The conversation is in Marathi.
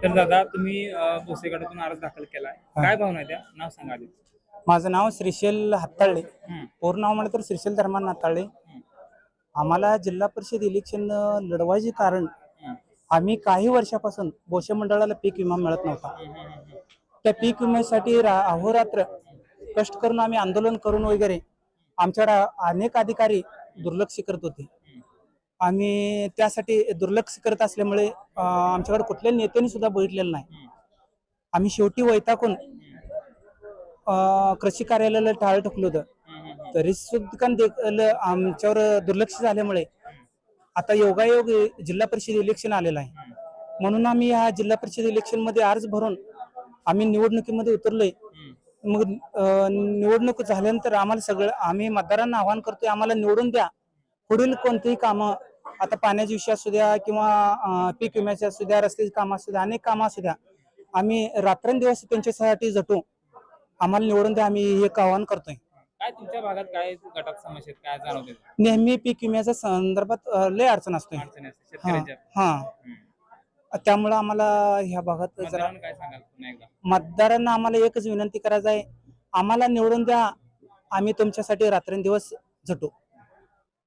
तर दादा तुम्ही भोसे गटातून अर्ज दाखल केलाय. हा. काय भावना आहे त्या? नाव सांगा आधी. माझं नाव श्रीशैल हाताळे. हं, पूर्ण नाव म्हणलं तर श्रीशैल धर्मान हाताळे. हं, आम्हाला जिल्हा परिषद इलेक्शन लढवायचे कारण हं, आम्ही काही वर्षापासून भोसे मंडळाला पीक विमा मिळत नव्हता. हं, हं, हं, त्या पीक विम्यासाठी अहोरात्र कष्ट करून आम्ही आंदोलन करून वगैरे आमच्याकडे अनेक अधिकारी दुर्लक्ष करत होते. आम्ही त्यासाठी दुर्लक्ष करत असल्यामुळे आमच्याकडे कुठल्याही नेत्यांनी सुद्धा बघितलेलं नाही. हं, आम्ही शेवटी वैतागून कृषी कार्यालयाला टाळं ठोकलं होतं. हं, हं, तरी सुद्धा आमच्यावर दुर्लक्ष झाल्यामुळे आता योगायोग जिल्हा परिषद इलेक्शन आलेलं आहे. म्हणून आम्ही ह्या जिल्हा परिषद इलेक्शन मध्ये अर्ज भरून आम्ही निवडणुकीमध्ये उतरलोय. हं, मग निवडणूक झाल्यानंतर आम्हाला सगळं आम्ही मतदारांना आवाहन करतोय, आम्हाला निवडून द्या. पुढील कोणतेही कामं, आता पाण्याच्या विषय असू द्या किंवा पीक विम्याचे असू द्या, रस्त्याची कामं असू द्या, अनेक कामं असू द्या, आम्ही रात्रंदिवस त्यांच्यासाठी झटू. आम्हाला निवडून द्या, आम्ही हे आवाहन करतोय. काय तुमच्या भागात काय गटात समस्या आहेत? काय जाणवते? नेहमी पीक विम्याच्या संदर्भात लय अडचण असते. अडचणी असते हा शेतकऱ्यांच्या. हा हं. त्यामुळं आम्हाला ह्या भागात जरा मतदारांना काय सांगाल पुन्हा एकदा? मतदारांना आम्हाला एकच विनंती करायचं आहे, आम्हाला निवडून द्या, आम्ही तुमच्यासाठी रात्रंदिवस झटू.